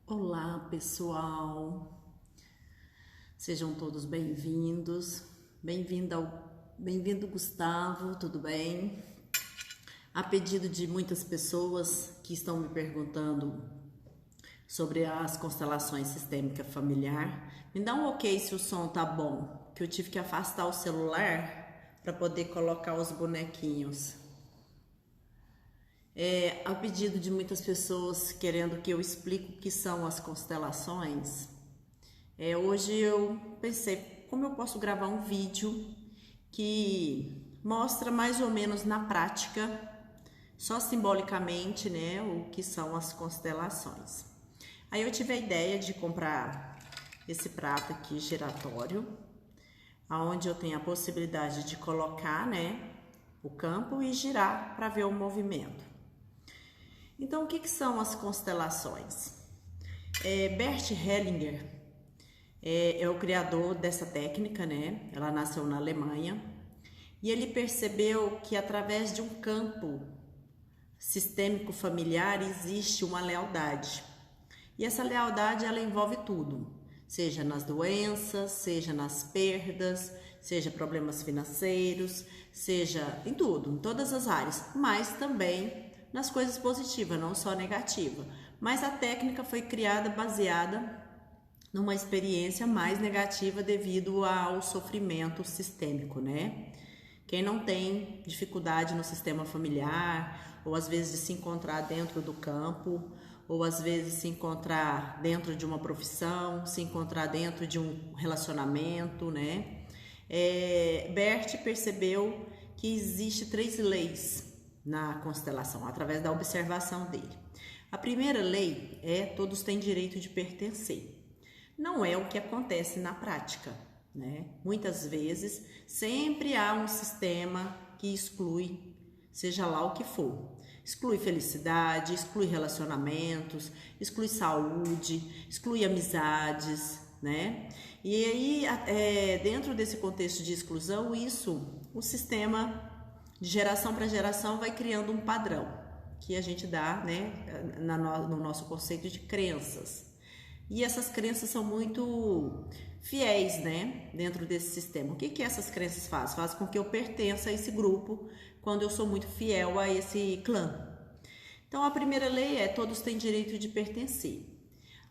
Olá, pessoal. Sejam todos bem-vindos. Bem-vindo, Gustavo, tudo bem? A pedido de muitas pessoas que estão me perguntando sobre as constelações sistêmica familiar, me dá um ok se o som tá bom, que eu tive que afastar o celular para poder colocar os bonequinhos. A pedido de muitas pessoas querendo que eu explique o que são as constelações, hoje eu pensei como eu posso gravar um vídeo que mostra mais ou menos na prática, só simbolicamente, né, o que são as constelações. Aí eu tive a ideia de comprar esse prato aqui giratório, aonde eu tenho a possibilidade de colocar, né, o campo e girar para ver o movimento. Então, o que são as constelações? Bert Hellinger é o criador dessa técnica, né? Ela nasceu na Alemanha e ele percebeu que através de um campo sistêmico familiar existe uma lealdade. E essa lealdade ela envolve tudo, seja nas doenças, seja nas perdas, seja problemas financeiros, seja em tudo, em todas as áreas, mas também nas coisas positivas, não só negativa. Mas a técnica foi criada baseada numa experiência mais negativa devido ao sofrimento sistêmico, né? Quem não tem dificuldade no sistema familiar, ou às vezes de se encontrar dentro do campo, ou às vezes se encontrar dentro de uma profissão, se encontrar dentro de um relacionamento, né? Bert percebeu que existe 3 leis na constelação, através da observação dele. A primeira lei é todos têm direito de pertencer. Não é o que acontece na prática, né? Muitas vezes, sempre há um sistema que exclui, seja lá o que for. Exclui felicidade, exclui relacionamentos, exclui saúde, exclui amizades, né? E aí, dentro desse contexto de exclusão, o sistema de geração para geração vai criando um padrão que a gente dá, né, no nosso conceito de crenças. E essas crenças são muito fiéis, né, dentro desse sistema. O que essas crenças fazem? Fazem com que eu pertença a esse grupo quando eu sou muito fiel a esse clã. Então, a primeira lei é todos têm direito de pertencer.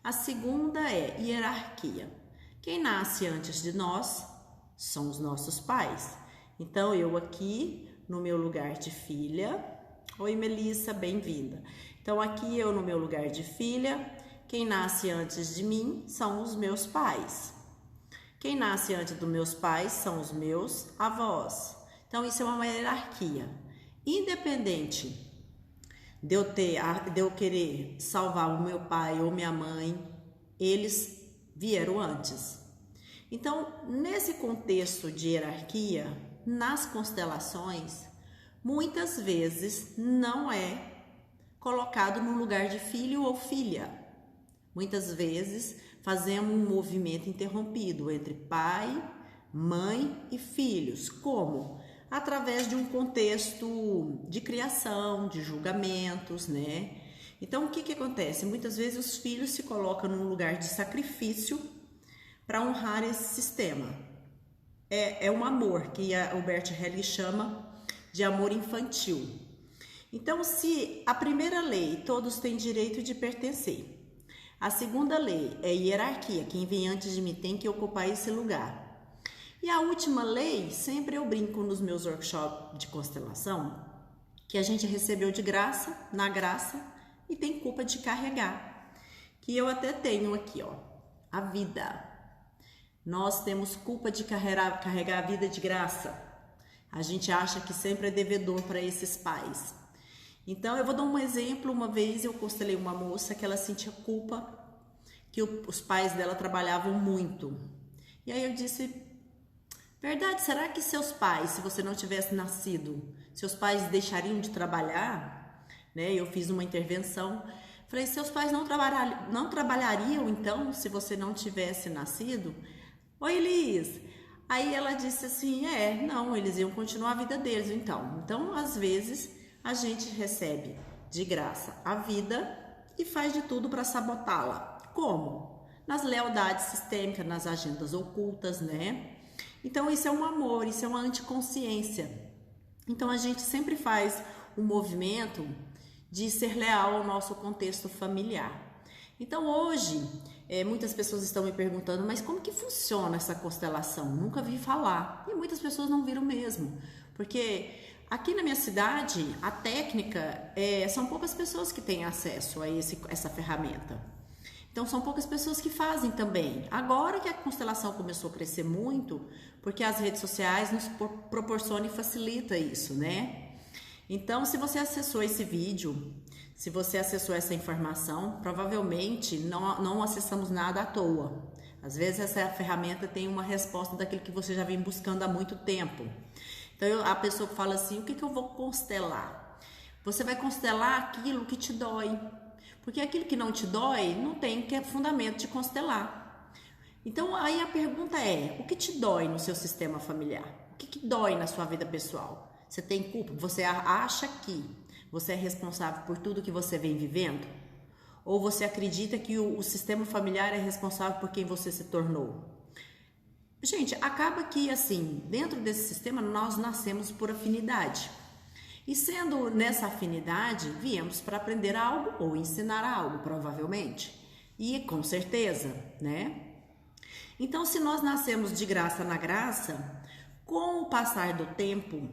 A segunda é hierarquia. Quem nasce antes de nós são os nossos pais. Então, eu aqui no meu lugar de filha. Oi, Melissa, bem-vinda. Então, aqui eu no meu lugar de filha, quem nasce antes de mim são os meus pais. Quem nasce antes dos meus pais são os meus avós. Então, isso é uma hierarquia. Independente de eu querer salvar o meu pai ou minha mãe, eles vieram antes. Então, nesse contexto de hierarquia, nas constelações, muitas vezes não é colocado no lugar de filho ou filha. Muitas vezes fazemos um movimento interrompido entre pai, mãe e filhos. Como? Através de um contexto de criação, de julgamentos, né? Então, o que acontece? Muitas vezes os filhos se colocam num lugar de sacrifício para honrar esse sistema. É um amor que o Bert Hellinger chama de amor infantil. Então, se a primeira lei, todos têm direito de pertencer. A segunda lei é hierarquia, quem vem antes de mim tem que ocupar esse lugar. E a última lei, sempre eu brinco nos meus workshops de constelação, que a gente recebeu de graça, na graça, e tem culpa de carregar. Que eu até tenho aqui, ó, a vida. Nós temos culpa de carregar a vida de graça. A gente acha que sempre é devedor para esses pais. Então, eu vou dar um exemplo. Uma vez eu constelei uma moça que ela sentia culpa, que os pais dela trabalhavam muito. E aí eu disse, verdade, será que seus pais, se você não tivesse nascido, seus pais deixariam de trabalhar? Né? Eu fiz uma intervenção. Falei, seus pais não trabalhariam então, se você não tivesse nascido? Oi, Liz. Aí ela disse assim, não, eles iam continuar a vida deles então. Então, às vezes, a gente recebe de graça a vida e faz de tudo para sabotá-la. Como? Nas lealdades sistêmicas, nas agendas ocultas, né? Então isso é um amor, isso é uma anticonsciência. Então a gente sempre faz um movimento de ser leal ao nosso contexto familiar. Então hoje, muitas pessoas estão me perguntando, mas como que funciona essa constelação? Nunca vi falar. E muitas pessoas não viram mesmo, porque aqui na minha cidade, a técnica, são poucas pessoas que têm acesso a essa ferramenta. Então são poucas pessoas que fazem também. Agora que a constelação começou a crescer muito, porque as redes sociais nos proporcionam e facilita isso, né? Então, se você acessou esse vídeo, se você acessou essa informação, provavelmente não acessamos nada à toa. Às vezes essa ferramenta tem uma resposta daquilo que você já vem buscando há muito tempo. Então a pessoa fala assim, o que eu vou constelar? Você vai constelar aquilo que te dói. Porque aquilo que não te dói, não tem fundamento de constelar. Então aí a pergunta é, o que te dói no seu sistema familiar? O que dói na sua vida pessoal? Você tem culpa? Você acha que você é responsável por tudo que você vem vivendo? Ou você acredita que o sistema familiar é responsável por quem você se tornou? Gente, acaba que assim, dentro desse sistema nós nascemos por afinidade. E sendo nessa afinidade, viemos para aprender algo ou ensinar algo, provavelmente. E com certeza, né? Então, se nós nascemos de graça na graça, com o passar do tempo,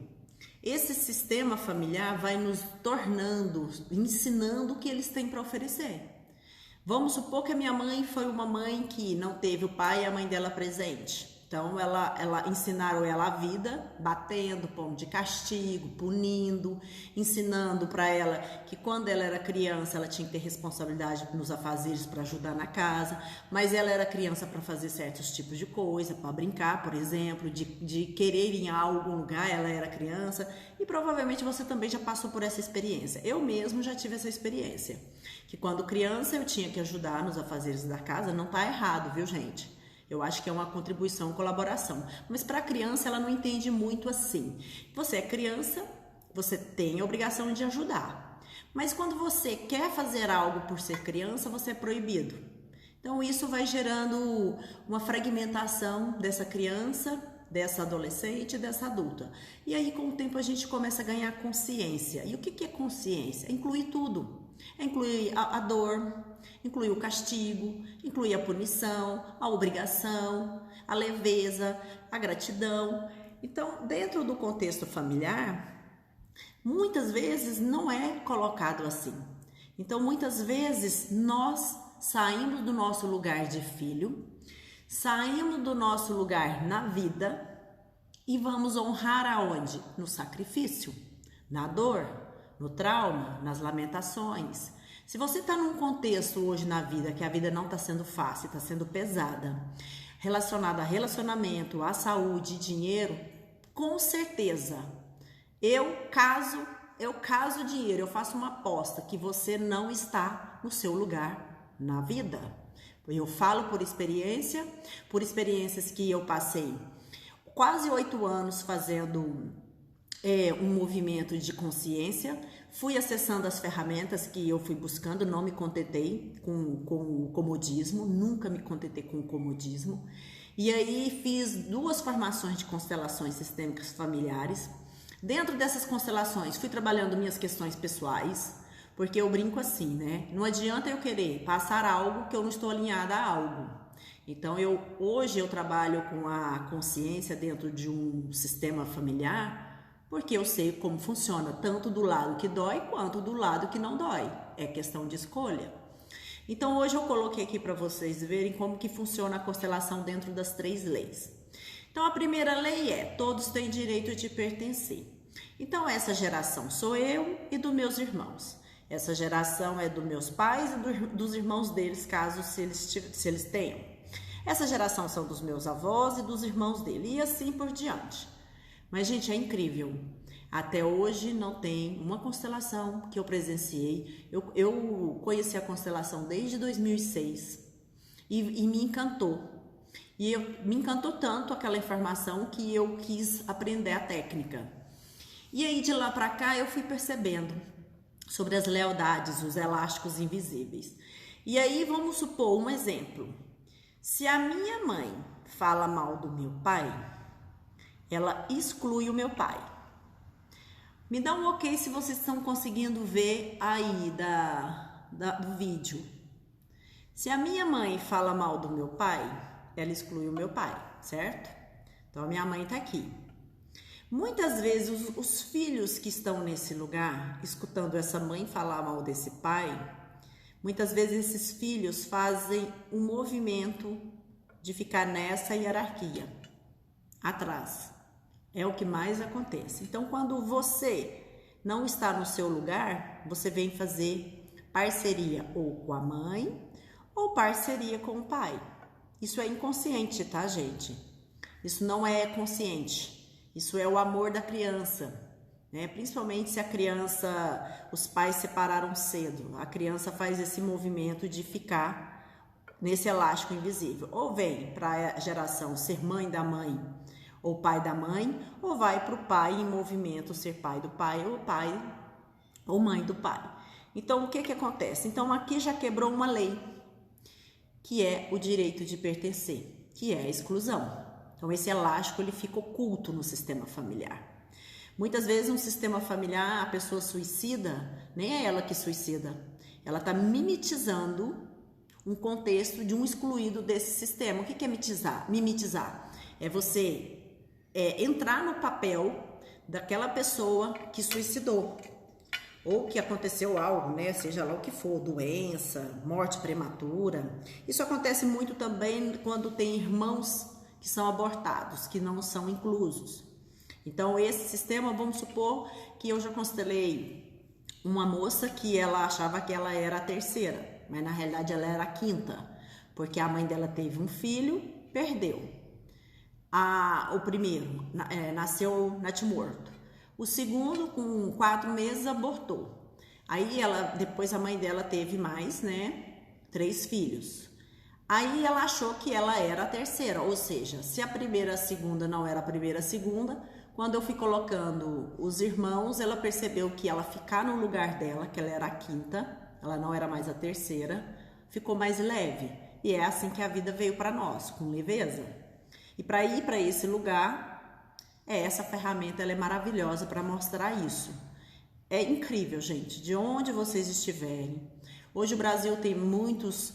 esse sistema familiar vai nos tornando, ensinando o que eles têm para oferecer. Vamos supor que a minha mãe foi uma mãe que não teve o pai e a mãe dela presente. Então, ela ensinaram ela a vida, batendo, pondo de castigo, punindo, ensinando para ela que quando ela era criança, ela tinha que ter responsabilidade nos afazeres para ajudar na casa, mas ela era criança para fazer certos tipos de coisa, para brincar, por exemplo, de querer ir a algum lugar, ela era criança, e provavelmente você também já passou por essa experiência. Eu mesmo já tive essa experiência, que quando criança eu tinha que ajudar nos afazeres da casa, não tá errado, viu, gente? Eu acho que é uma contribuição, colaboração. Mas para a criança, ela não entende muito assim. Você é criança, você tem a obrigação de ajudar. Mas quando você quer fazer algo por ser criança, você é proibido. Então isso vai gerando uma fragmentação dessa criança, dessa adolescente, dessa adulta. E aí com o tempo a gente começa a ganhar consciência. E o que é consciência? Inclui tudo. Inclui a dor, inclui o castigo, inclui a punição, a obrigação, a leveza, a gratidão. Então, dentro do contexto familiar, muitas vezes não é colocado assim. Então, muitas vezes nós saímos do nosso lugar de filho, saímos do nosso lugar na vida e vamos honrar aonde? No sacrifício, na dor, no trauma, nas lamentações. Se você está num contexto hoje na vida que a vida não está sendo fácil, está sendo pesada, relacionada a relacionamento, a saúde, dinheiro, com certeza, eu caso dinheiro, eu faço uma aposta que você não está no seu lugar na vida. Eu falo por experiências que eu passei quase 8 anos fazendo um movimento de consciência, fui acessando as ferramentas que eu fui buscando, não me contentei com o comodismo, nunca me contentei com o comodismo, e aí fiz 2 formações de constelações sistêmicas familiares. Dentro dessas constelações fui trabalhando minhas questões pessoais, porque eu brinco assim, né? Não adianta eu querer passar algo que eu não estou alinhada a algo. Então hoje eu trabalho com a consciência dentro de um sistema familiar, porque eu sei como funciona, tanto do lado que dói, quanto do lado que não dói. É questão de escolha. Então, hoje eu coloquei aqui para vocês verem como que funciona a constelação dentro das 3 leis. Então, a primeira lei é, todos têm direito de pertencer. Então, essa geração sou eu e dos meus irmãos. Essa geração é dos meus pais e dos irmãos deles, caso se eles tenham. Essa geração são dos meus avós e dos irmãos dele, e assim por diante. Mas, gente, é incrível. Até hoje não tem uma constelação que eu presenciei. Eu conheci a constelação desde 2006 e me encantou. E me encantou tanto aquela informação que eu quis aprender a técnica. E aí, de lá para cá, eu fui percebendo sobre as lealdades, os elásticos invisíveis. E aí vamos supor um exemplo. Se a minha mãe fala mal do meu pai, ela exclui o meu pai. Me dá um ok se vocês estão conseguindo ver aí do vídeo. Se a minha mãe fala mal do meu pai, ela exclui o meu pai, certo? Então a minha mãe tá aqui. Muitas vezes os filhos que estão nesse lugar, escutando essa mãe falar mal desse pai, muitas vezes esses filhos fazem um movimento de ficar nessa hierarquia, atrás. É o que mais acontece. Então, quando você não está no seu lugar, você vem fazer parceria ou com a mãe ou parceria com o pai. Isso é inconsciente, tá, gente? Isso não é consciente. Isso é o amor da criança, né? Principalmente se a criança, os pais separaram cedo. A criança faz esse movimento de ficar nesse elástico invisível. Ou vem para a geração ser mãe da mãe ou pai da mãe, ou vai para o pai em movimento ser pai do pai ou mãe do pai. Então, o que acontece? Então, aqui já quebrou uma lei, que é o direito de pertencer, que é a exclusão. Então, esse elástico ele fica oculto no sistema familiar. Muitas vezes, no sistema familiar, a pessoa suicida, nem é ela que suicida, ela está mimetizando um contexto de um excluído desse sistema. O que é mimetizar? É você entrar no papel daquela pessoa que suicidou, ou que aconteceu algo, né? Seja lá o que for, doença, morte prematura. Isso acontece muito também quando tem irmãos que são abortados, que não são inclusos. Então, esse sistema, vamos supor que eu já constelei uma moça que ela achava que ela era a terceira, mas na realidade ela era a quinta, porque a mãe dela teve um filho, perdeu. O primeiro nasceu natimorto. O segundo, com 4 meses, abortou. Aí depois a mãe dela teve mais, 3 filhos. Aí ela achou que ela era a terceira, ou seja, se a primeira e a segunda não era a primeira e a segunda, quando eu fui colocando os irmãos, ela percebeu que ela ficar no lugar dela, que ela era a quinta, ela não era mais a terceira, ficou mais leve. E é assim que a vida veio para nós, com leveza. E para ir para esse lugar, essa ferramenta ela é maravilhosa para mostrar isso. É incrível, gente, de onde vocês estiverem. Hoje o Brasil tem muitos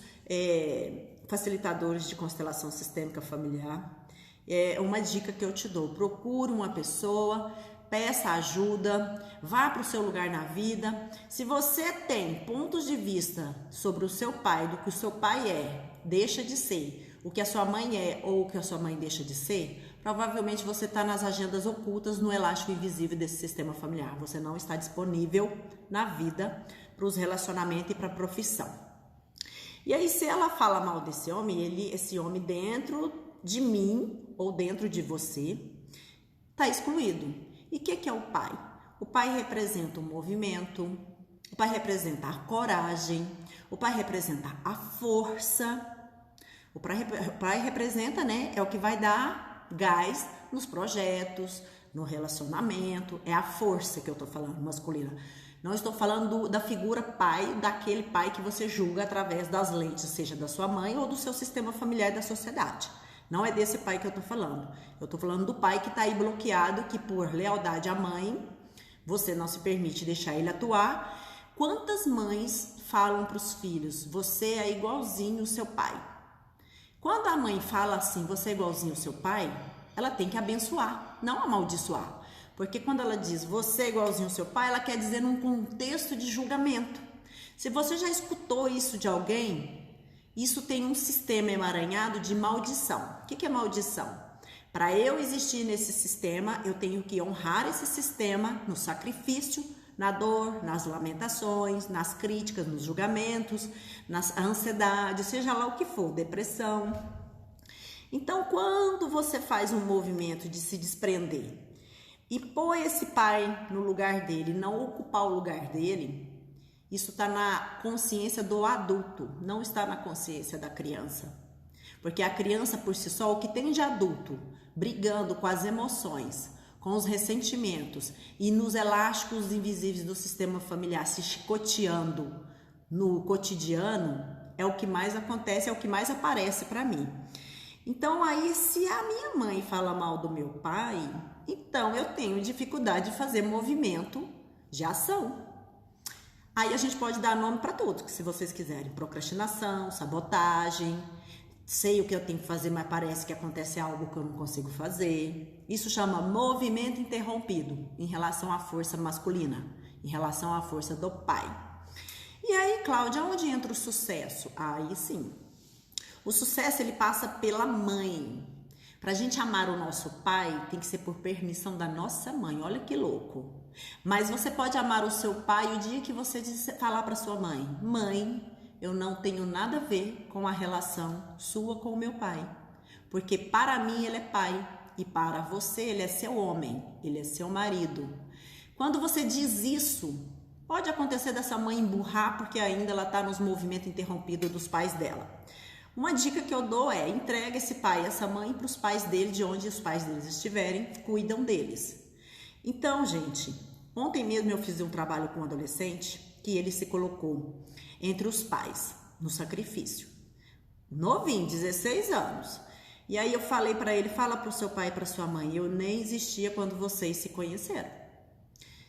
facilitadores de constelação sistêmica familiar. Uma dica que eu te dou: procure uma pessoa, peça ajuda, vá para o seu lugar na vida. Se você tem pontos de vista sobre o seu pai, do que o seu pai deixa de ser, o que a sua mãe ou o que a sua mãe deixa de ser, provavelmente você está nas agendas ocultas, no elástico invisível desse sistema familiar. Você não está disponível na vida para os relacionamentos e para a profissão. E aí, se ela fala mal desse homem, esse homem dentro de mim ou dentro de você está excluído. E o que é o pai? O pai representa o movimento, o pai representa a coragem, o pai representa a força. O pai representa, é o que vai dar gás nos projetos, no relacionamento, é a força que eu tô falando, masculina. Não estou falando da figura pai, daquele pai que você julga através das lentes, seja da sua mãe ou do seu sistema familiar e da sociedade. Não é desse pai que eu tô falando. Eu tô falando do pai que tá aí bloqueado, que por lealdade à mãe, você não se permite deixar ele atuar. Quantas mães falam para os filhos: você é igualzinho o seu pai? Quando a mãe fala assim, você é igualzinho ao seu pai, ela tem que abençoar, não amaldiçoar. Porque quando ela diz você é igualzinho ao seu pai, ela quer dizer num contexto de julgamento. Se você já escutou isso de alguém, isso tem um sistema emaranhado de maldição. O que é maldição? Para eu existir nesse sistema, eu tenho que honrar esse sistema no sacrifício, na dor, nas lamentações, nas críticas, nos julgamentos, na ansiedade, seja lá o que for, depressão. Então, quando você faz um movimento de se desprender e pôr esse pai no lugar dele, não ocupar o lugar dele, isso está na consciência do adulto, não está na consciência da criança. Porque a criança por si só, o que tem de adulto, brigando com as emoções, com os ressentimentos e nos elásticos invisíveis do sistema familiar, se chicoteando no cotidiano, É o que mais acontece, é o que mais aparece para mim. Então aí, se a minha mãe fala mal do meu pai, então eu tenho dificuldade de fazer movimento de ação. Aí a gente pode dar nome para tudo, que se vocês quiserem, procrastinação, sabotagem, sei o que eu tenho que fazer, mas parece que acontece algo que eu não consigo fazer. Isso chama movimento interrompido em relação à força masculina, em relação à força do pai. E aí, Cláudia, onde entra o sucesso? Aí sim, o sucesso ele passa pela mãe. Para a gente amar o nosso pai, tem que ser por permissão da nossa mãe. Olha que louco. Mas você pode amar o seu pai o dia que você falar para sua mãe: mãe, eu não tenho nada a ver com a relação sua com o meu pai. Porque para mim ele é pai e para você ele é seu homem, ele é seu marido. Quando você diz isso, pode acontecer dessa mãe emburrar porque ainda ela está nos movimentos interrompidos dos pais dela. Uma dica que eu dou é: entrega esse pai e essa mãe para os pais dele, de onde os pais deles estiverem, cuidam deles. Então, gente, ontem mesmo eu fiz um trabalho com um adolescente que ele se colocou entre os pais no sacrifício. Novinho, 16 anos. E aí eu falei para ele: fala para o seu pai e para sua mãe, eu nem existia quando vocês se conheceram.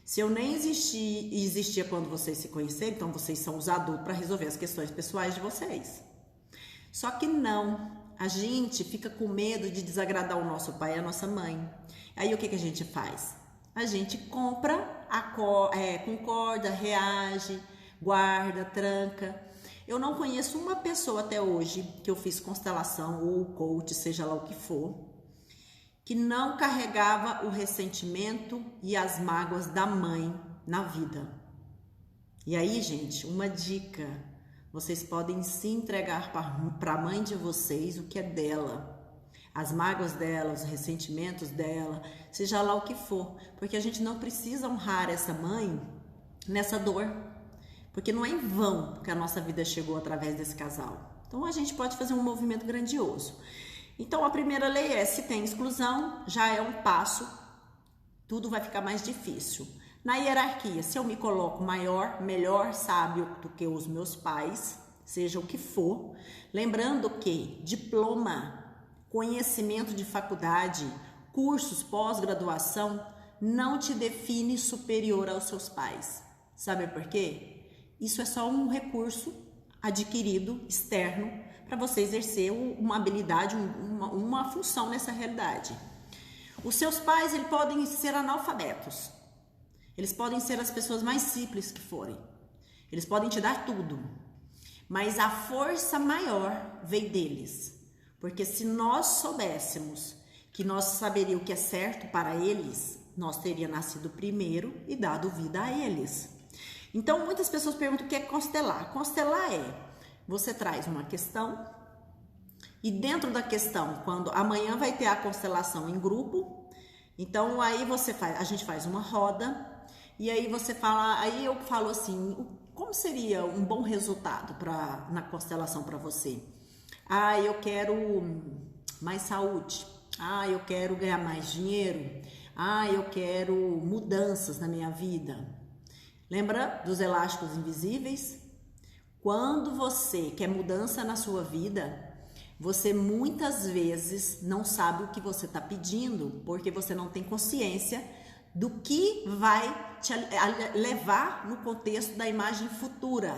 Se eu nem existia quando vocês se conheceram, então vocês são os adultos para resolver as questões pessoais de vocês. Só que não, a gente fica com medo de desagradar o nosso pai e a nossa mãe. Aí o que a gente faz? A gente compra, concorda, reage, guarda, tranca. Eu não conheço uma pessoa até hoje que eu fiz constelação ou coach, seja lá o que for, que não carregava o ressentimento e as mágoas da mãe na vida. E aí, gente, uma dica: vocês podem se entregar para a mãe de vocês o que é dela. As mágoas dela, os ressentimentos dela, seja lá o que for. Porque a gente não precisa honrar essa mãe nessa dor. Porque não é em vão que a nossa vida chegou através desse casal. Então a gente pode fazer um movimento grandioso. Então a primeira lei é: se tem exclusão, já é um passo, tudo vai ficar mais difícil. Na hierarquia, se eu me coloco maior, melhor, sábio do que os meus pais, seja o que for, lembrando que diploma, conhecimento de faculdade, cursos, pós-graduação, não te define superior aos seus pais. Sabe por quê? Isso é só um recurso adquirido, externo, para você exercer uma habilidade, uma função nessa realidade. Os seus pais, eles podem ser analfabetos. Eles podem ser as pessoas mais simples que forem. Eles podem te dar tudo. Mas a força maior veio deles. Porque se nós soubéssemos que nós saberíamos o que é certo para eles, nós teríamos nascido primeiro e dado vida a eles. Então, muitas pessoas perguntam o que é constelar. Constelar é: você traz uma questão e dentro da questão, quando amanhã vai ter a constelação em grupo, então aí a gente faz uma roda e aí você fala, aí eu falo assim: como seria um bom resultado na constelação para você? Ah, eu quero mais saúde. Ah, eu quero ganhar mais dinheiro. Ah, eu quero mudanças na minha vida. Lembra dos elásticos invisíveis? Quando você quer mudança na sua vida, você muitas vezes não sabe o que você está pedindo, porque você não tem consciência do que vai te levar no contexto da imagem futura.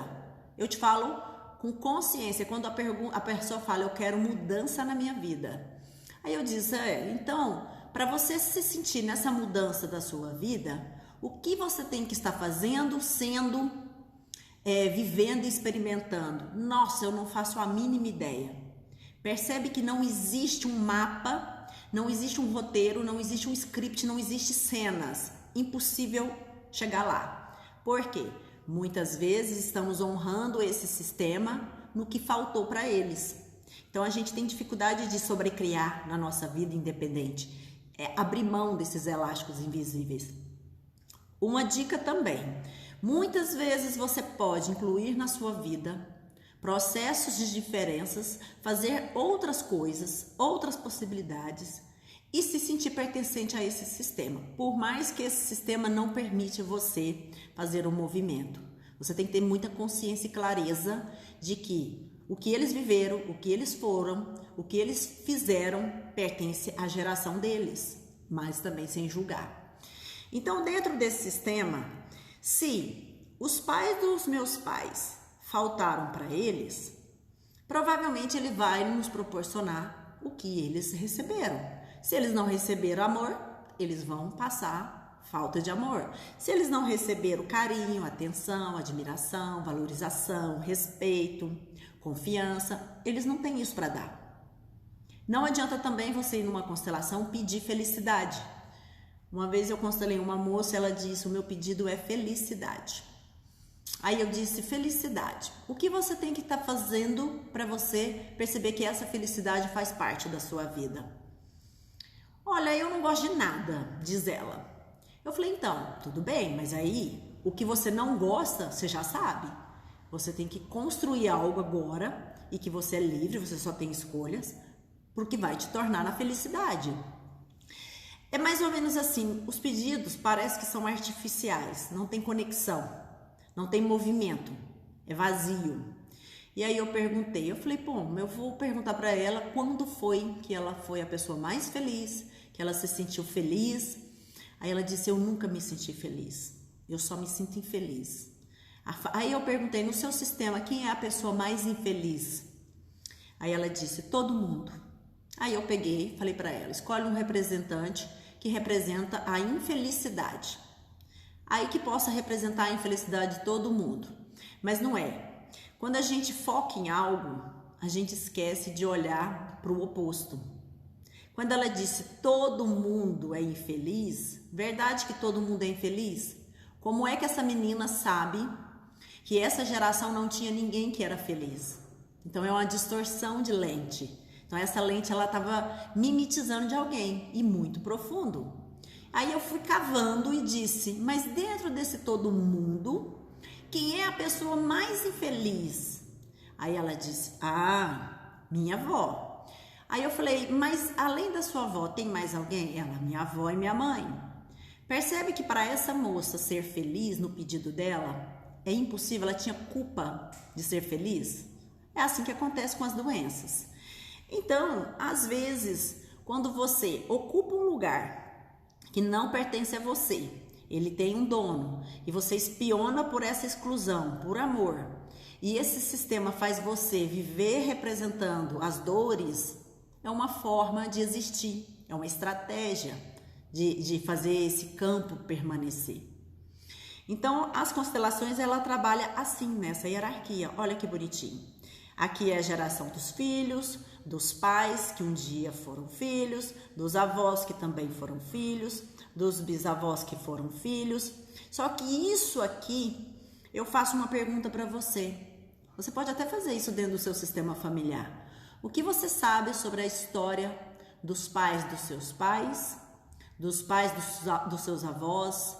Eu te falo com consciência, quando a pessoa fala: eu quero mudança na minha vida. Aí eu disse: então, para você se sentir nessa mudança da sua vida, o que você tem que estar fazendo, sendo, vivendo e experimentando? Nossa, eu não faço a mínima ideia. Percebe que não existe um mapa, não existe um roteiro, não existe um script, não existe cenas. Impossível chegar lá. Por quê? Muitas vezes estamos honrando esse sistema no que faltou para eles. Então a gente tem dificuldade de sobrecriar na nossa vida independente. Abrir mão desses elásticos invisíveis. Uma dica também: muitas vezes você pode incluir na sua vida processos de diferenças, fazer outras coisas, outras possibilidades e se sentir pertencente a esse sistema, por mais que esse sistema não permite você fazer um movimento. Você tem que ter muita consciência e clareza de que O que eles viveram, o que eles foram, o que eles fizeram pertence à geração deles, mas também sem julgar. Então, dentro desse sistema, se os pais dos meus pais faltaram para eles, provavelmente ele vai nos proporcionar o que eles receberam. Se eles não receberam amor, eles vão passar falta de amor. Se eles não receberam carinho, atenção, admiração, valorização, respeito, confiança, eles não têm isso para dar. Não adianta também você ir numa constelação pedir felicidade. Uma vez eu constelei uma moça, ela disse: o meu pedido é felicidade. Aí eu disse: felicidade. O que você tem que estar fazendo para você perceber que essa felicidade faz parte da sua vida? Olha, eu não gosto de nada, diz ela. Eu falei: então, tudo bem, mas aí o que você não gosta, você já sabe. Você tem que construir algo agora e que você é livre, você só tem escolhas, porque vai te tornar na felicidade. É mais ou menos assim, os pedidos parece que são artificiais, não tem conexão, não tem movimento, é vazio. E aí eu perguntei, eu falei: bom, eu vou perguntar para ela quando foi que ela foi a pessoa mais feliz, que ela se sentiu feliz. Aí ela disse: eu nunca me senti feliz, eu só me sinto infeliz. Aí eu perguntei: no seu sistema, quem é a pessoa mais infeliz? Aí ela disse: todo mundo. Aí eu peguei, falei para ela: escolhe um representante que representa a infelicidade. Aí que possa representar a infelicidade de todo mundo. Mas não é. Quando a gente foca em algo, a gente esquece de olhar para o oposto. Quando ela disse todo mundo é infeliz, verdade que todo mundo é infeliz? Como é que essa menina sabe que essa geração não tinha ninguém que era feliz? Então é uma distorção de lente. Então essa lente ela estava mimetizando de alguém e muito profundo. Aí eu fui cavando e disse: mas dentro desse todo mundo, quem é a pessoa mais infeliz? Aí ela disse: ah, minha avó. Aí eu falei: mas além da sua avó, tem mais alguém? Ela: minha avó e minha mãe. Percebe que para essa moça ser feliz no pedido dela, é impossível, ela tinha culpa de ser feliz? É assim que acontece com as doenças. Então, às vezes, quando você ocupa um lugar que não pertence a você, ele tem um dono, e você espiona por essa exclusão, por amor, e esse sistema faz você viver representando as dores, é uma forma de existir, é uma estratégia de fazer esse campo permanecer. Então, as constelações, ela trabalha assim, nessa hierarquia. Olha que bonitinho. Aqui é a geração dos filhos, dos pais que um dia foram filhos, dos avós que também foram filhos, dos bisavós que foram filhos. Só que isso aqui, eu faço uma pergunta para você. Você pode até fazer isso dentro do seu sistema familiar. O que você sabe sobre a história dos pais dos seus avós?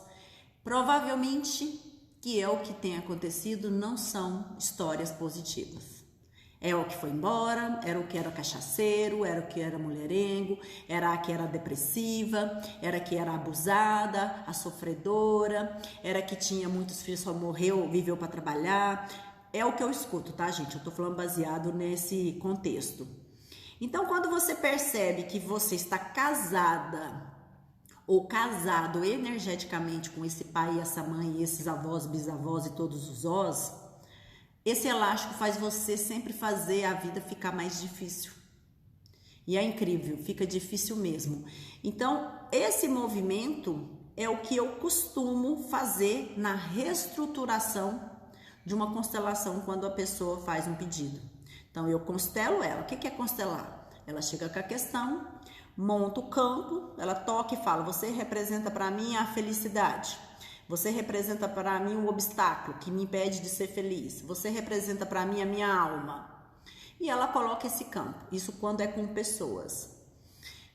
Provavelmente que é o que tem acontecido, não são histórias positivas. É o que foi embora, era o que era cachaceiro, era o que era mulherengo, era a que era depressiva, era a que era abusada, a sofredora, era a que tinha muitos filhos, só morreu, viveu para trabalhar. É o que eu escuto, tá, gente? Eu tô falando baseado nesse contexto. Então, quando você percebe que você está casada ou casado energeticamente com esse pai e essa mãe, esses avós, bisavós e todos os ós, esse elástico faz você sempre fazer a vida ficar mais difícil. E é incrível, fica difícil mesmo. Então, esse movimento é o que eu costumo fazer na reestruturação de uma constelação quando a pessoa faz um pedido. Então, eu constelo ela. O que é constelar? Ela chega com a questão, monta o campo, ela toca e fala: você representa para mim a felicidade. Você representa para mim um obstáculo que me impede de ser feliz. Você representa para mim a minha alma. E ela coloca esse campo. Isso quando é com pessoas.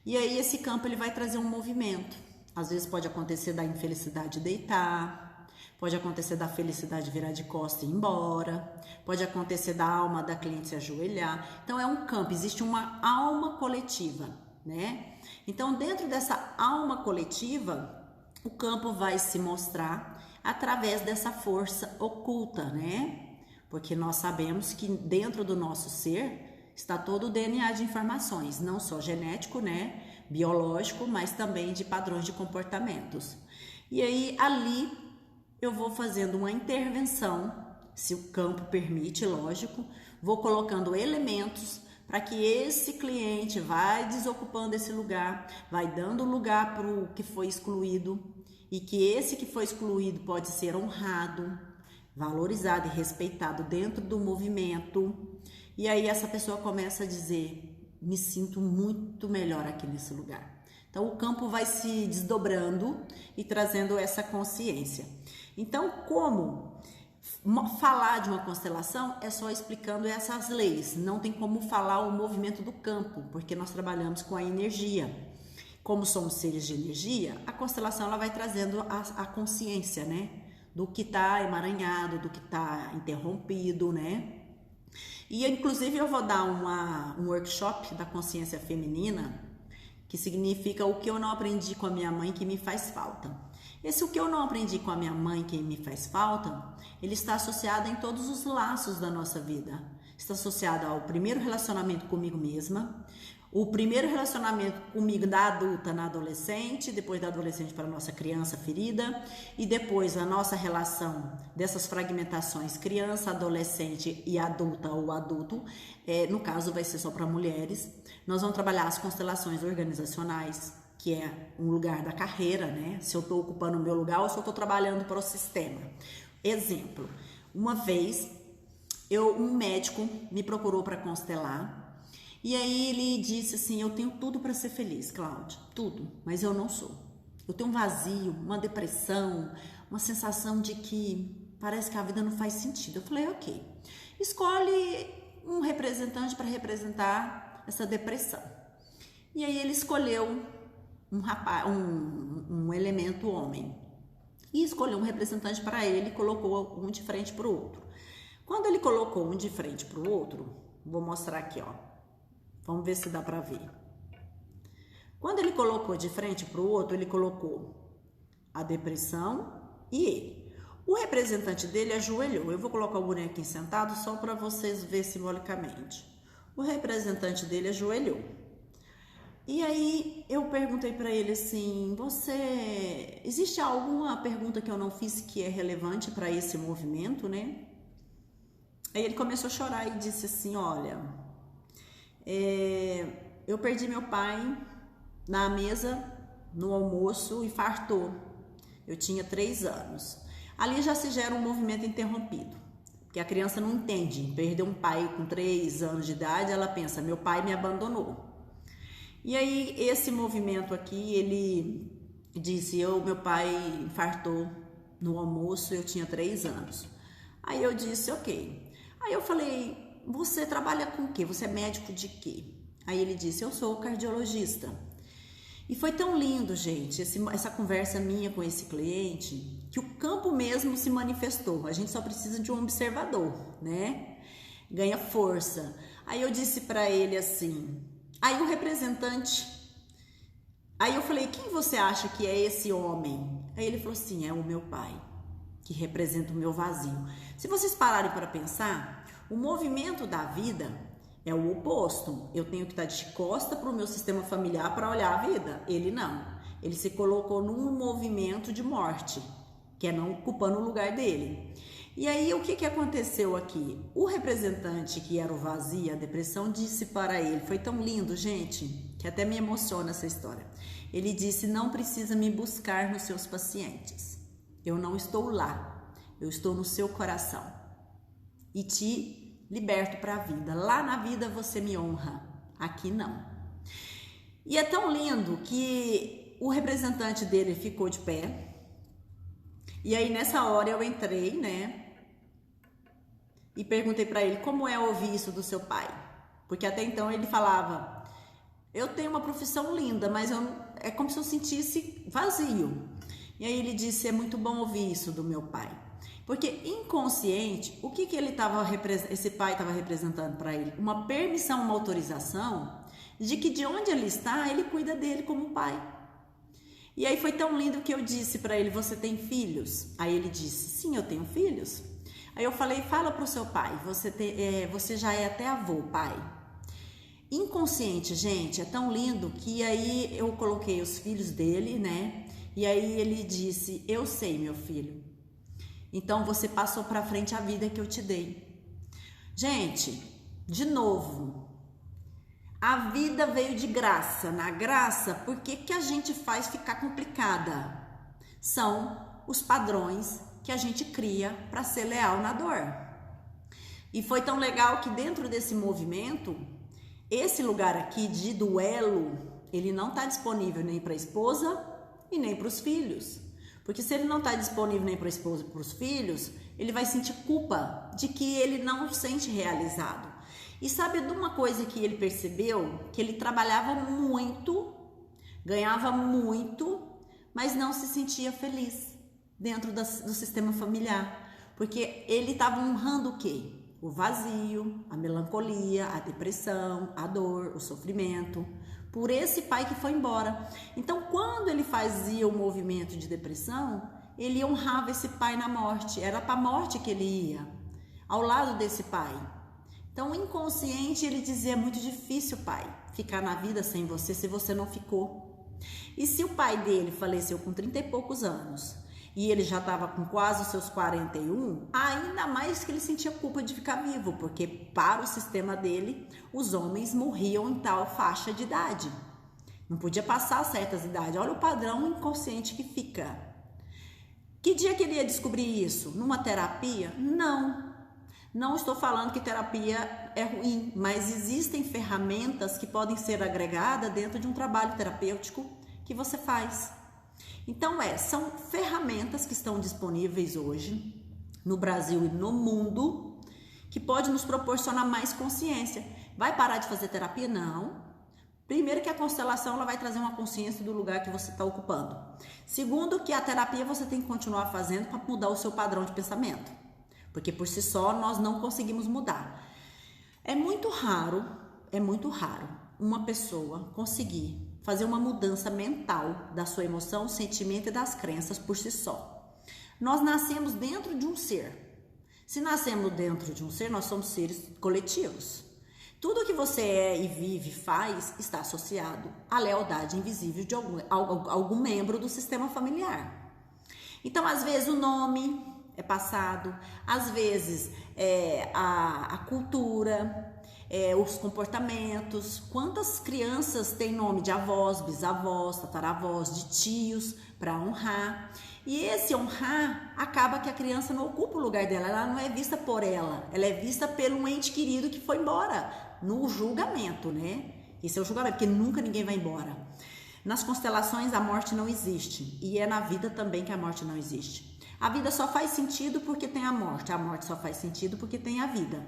E aí esse campo ele vai trazer um movimento. Às vezes pode acontecer da infelicidade deitar. Pode acontecer da felicidade virar de costas e ir embora. Pode acontecer da alma da cliente se ajoelhar. Então é um campo. Existe uma alma coletiva, né? Então dentro dessa alma coletiva, o campo vai se mostrar através dessa força oculta, né? porque nós sabemos que dentro do nosso ser está todo o DNA de informações, não só genético, né, biológico, mas também de padrões de comportamentos. E aí ali eu vou fazendo uma intervenção, se o campo permite, lógico, vou colocando elementos para que esse cliente vai desocupando esse lugar, vai dando lugar para o que foi excluído, e que esse que foi excluído pode ser honrado, valorizado e respeitado dentro do movimento. E aí essa pessoa começa a dizer: me sinto muito melhor aqui nesse lugar. Então o campo vai se desdobrando e trazendo essa consciência. Então, como falar de uma constelação é só explicando essas leis, não tem como falar o movimento do campo, porque nós trabalhamos com a energia. Como somos seres de energia, a constelação ela vai trazendo a consciência, né, do que está emaranhado, do que está interrompido, né. E inclusive eu vou dar um workshop da consciência feminina, que significa o que eu não aprendi com a minha mãe que me faz falta. Esse o que eu não aprendi com a minha mãe que me faz falta, ele está associado em todos os laços da nossa vida. Está associado ao primeiro relacionamento comigo mesma, o primeiro relacionamento comigo da adulta na adolescente, depois da adolescente para a nossa criança ferida, e depois a nossa relação dessas fragmentações criança, adolescente e adulta ou adulto, no caso vai ser só para mulheres. Nós vamos trabalhar as constelações organizacionais, que é um lugar da carreira, né? Se eu estou ocupando o meu lugar ou se eu estou trabalhando para o sistema. Exemplo, uma vez um médico me procurou para constelar, e aí ele disse assim: eu tenho tudo para ser feliz, Cláudia, tudo, mas eu não sou. Eu tenho um vazio, uma depressão, uma sensação de que parece que a vida não faz sentido. Eu falei: ok, escolhe um representante para representar essa depressão. E aí ele escolheu um elemento homem, e escolheu um representante para ele e colocou um de frente para o outro. Quando ele colocou um de frente para o outro, vou mostrar aqui, ó. Vamos ver se dá para ver. Quando ele colocou de frente para o outro, ele colocou a depressão e ele. O representante dele ajoelhou. Eu vou colocar o bonequinho sentado só para vocês verem simbolicamente. O representante dele ajoelhou. E aí eu perguntei para ele assim: existe alguma pergunta que eu não fiz que é relevante para esse movimento, né? Aí ele começou a chorar e disse assim: olha, eu perdi meu pai na mesa, no almoço, e fartou. Eu tinha 3 anos. Ali já se gera um movimento interrompido, porque a criança não entende. Perder um pai com 3 anos de idade, ela pensa: meu pai me abandonou. E aí esse movimento aqui, ele disse: meu pai infartou no almoço, eu tinha 3 anos. Aí eu disse: ok. Aí eu falei: você trabalha com o quê? Você é médico de quê? Aí ele disse: eu sou cardiologista. E foi tão lindo, gente, essa conversa minha com esse cliente, que o campo mesmo se manifestou. A gente só precisa de um observador, né? Ganha força. Aí eu disse para ele assim, aí o representante, aí eu falei: quem você acha que é esse homem? Aí ele falou assim: é o meu pai, que representa o meu vazio. Se vocês pararem para pensar, o movimento da vida é o oposto. Eu tenho que estar de costa para o meu sistema familiar para olhar a vida. Ele não. Ele se colocou num movimento de morte, que é não ocupando o lugar dele. E aí o que aconteceu aqui? O representante, que era o vazio, a depressão, disse para ele, foi tão lindo, gente, que até me emociona essa história. Ele disse: não precisa me buscar nos seus pacientes. Eu não estou lá. Eu estou no seu coração. E te liberto para a vida. Lá na vida você me honra, aqui não. E é tão lindo que o representante dele ficou de pé. E aí nessa hora eu entrei, né? E perguntei para ele: como é ouvir isso do seu pai? Porque até então ele falava: eu tenho uma profissão linda, mas é como se eu sentisse vazio. E aí ele disse: é muito bom ouvir isso do meu pai. Porque inconsciente, o que esse pai estava representando para ele? Uma permissão, uma autorização de que de onde ele está, ele cuida dele como pai. E aí foi tão lindo que eu disse para ele: você tem filhos? Aí ele disse: sim, eu tenho filhos. Aí eu falei, fala pro seu pai, você já é até avô, pai. Inconsciente, gente, é tão lindo que aí eu coloquei os filhos dele, né? E aí ele disse, eu sei, meu filho. Então você passou para frente a vida que eu te dei. Gente, de novo, a vida veio de graça. Na graça, por que a gente faz ficar complicada? São os padrões que a gente cria para ser leal na dor. E foi tão legal que dentro desse movimento, esse lugar aqui de duelo, ele não está disponível nem para a esposa e nem para os filhos. Porque se ele não está disponível nem para a esposa e para os filhos, ele vai sentir culpa de que ele não se sente realizado. E sabe de uma coisa que ele percebeu? Que ele trabalhava muito, ganhava muito, mas não se sentia feliz dentro do sistema familiar. Porque ele estava honrando o quê? O vazio, a melancolia, a depressão, a dor, o sofrimento, por esse pai que foi embora. Então, quando ele fazia o movimento de depressão, ele honrava esse pai na morte, era para a morte que ele ia, ao lado desse pai. Então, inconsciente, ele dizia, é muito difícil, pai, ficar na vida sem você, se você não ficou. E se o pai dele faleceu com 30 e poucos anos, e ele já estava com quase os seus 41, ainda mais que ele sentia culpa de ficar vivo, porque para o sistema dele, os homens morriam em tal faixa de idade. Não podia passar certas idades. Olha o padrão inconsciente que fica. Que dia que ele ia descobrir isso? Numa terapia? Não. Não estou falando que terapia é ruim, mas existem ferramentas que podem ser agregadas dentro de um trabalho terapêutico que você faz. Então, são ferramentas que estão disponíveis hoje no Brasil e no mundo que pode nos proporcionar mais consciência. Vai parar de fazer terapia? Não. Primeiro que a constelação ela vai trazer uma consciência do lugar que você está ocupando. Segundo que a terapia você tem que continuar fazendo para mudar o seu padrão de pensamento. Porque por si só nós não conseguimos mudar. É muito raro uma pessoa conseguir fazer uma mudança mental da sua emoção, sentimento e das crenças por si só. Nós nascemos dentro de um ser. Se nascemos dentro de um ser, nós somos seres coletivos. Tudo que você é e vive, faz, está associado à lealdade invisível de algum membro do sistema familiar. Então, às vezes, o nome é passado, às vezes, a cultura, os comportamentos. Quantas crianças têm nome de avós, bisavós, tataravós, de tios para honrar? E esse honrar acaba que a criança não ocupa o lugar dela, ela não é vista por ela é vista pelo ente querido que foi embora, no julgamento, né? Esse é o julgamento, porque nunca ninguém vai embora. Nas constelações a morte não existe, e é na vida também que a morte não existe. A vida só faz sentido porque tem a morte só faz sentido porque tem a vida.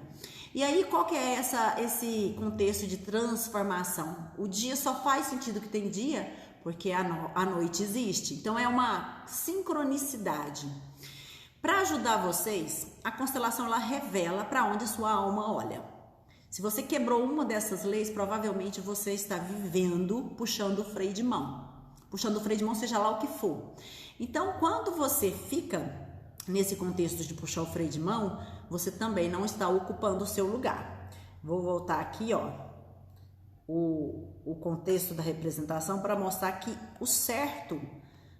E aí, qual que é esse contexto de transformação? O dia só faz sentido que tem dia porque a noite existe. Então, é uma sincronicidade. Para ajudar vocês, a constelação ela revela para onde a sua alma olha. Se você quebrou uma dessas leis, provavelmente você está vivendo puxando o freio de mão. Puxando o freio de mão, seja lá o que for. Então, quando você fica nesse contexto de puxar o freio de mão, você também não está ocupando o seu lugar. Vou voltar aqui, ó, o contexto da representação para mostrar que o certo